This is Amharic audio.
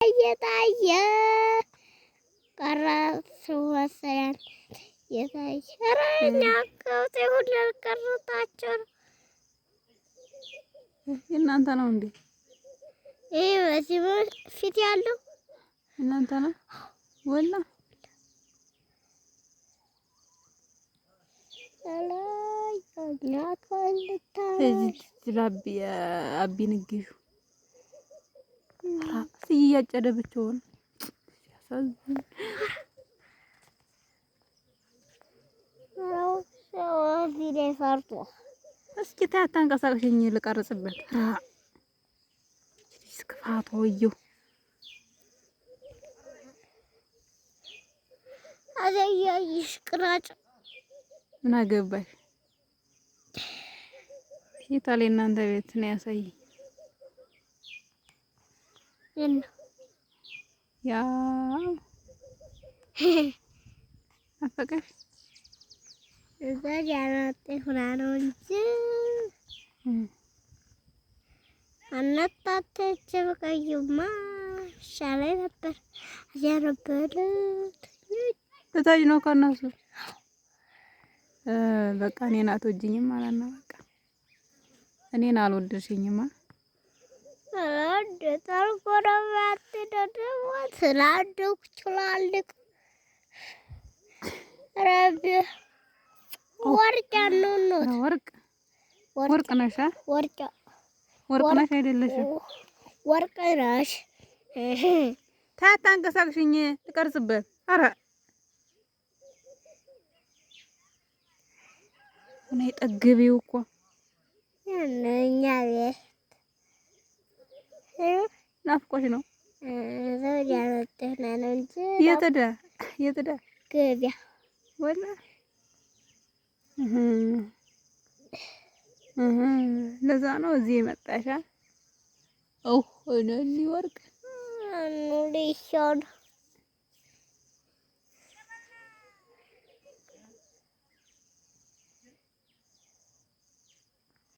እየታየ ቀረጽ ወሰን እየታየ ረኛ ከውጤ ሁሉ ቀረጣቸው እናንተ ነው እንዴ? ይሄ በዚህ ፊት ያለው እናንተ ነው ወላ አቢ ንግሹ እያጨደ ብቻውን ሲያሳዝን። እስኪ ታይ አታንቀሳቅሽኝ ልቀርጽበት። ክፋት ወየው አዘያይሽ ቅራጭ ምን አገባሽ? የታለ እናንተ ቤት ነው ያሳይ ያ አፈቀሽ እዛ ያናጤ ሁና ነው እንጂ አናጣተች በቀዩማ ሻላይ ነበር እዚያ ነበር በታች ነው ከነሱ በቃ እኔን አትወጂኝም ማለት ነው። በቃ እኔን አልወደድሽኝማ። ታልቆረባት ደግሞ ስላደኩ ትላልቅ ረብ ወርቅ ያለው ነው። ወርቅ ነሽ? ወርቅ ነሽ አይደለሽም? ወርቅ ነሽ። ታታንቀሳቅሽኝ ልቀርጽበት። ኧረ እኔ ጠግቢው እኮ ያነኛ ቤት ናፍቆሽ ነው። ዘውድ ያመጣና ነው እንጂ የትዳ ገቢያ ወላ ለዛ ነው እዚህ የመጣሻ። ኦ እኔ ወርቅ ነው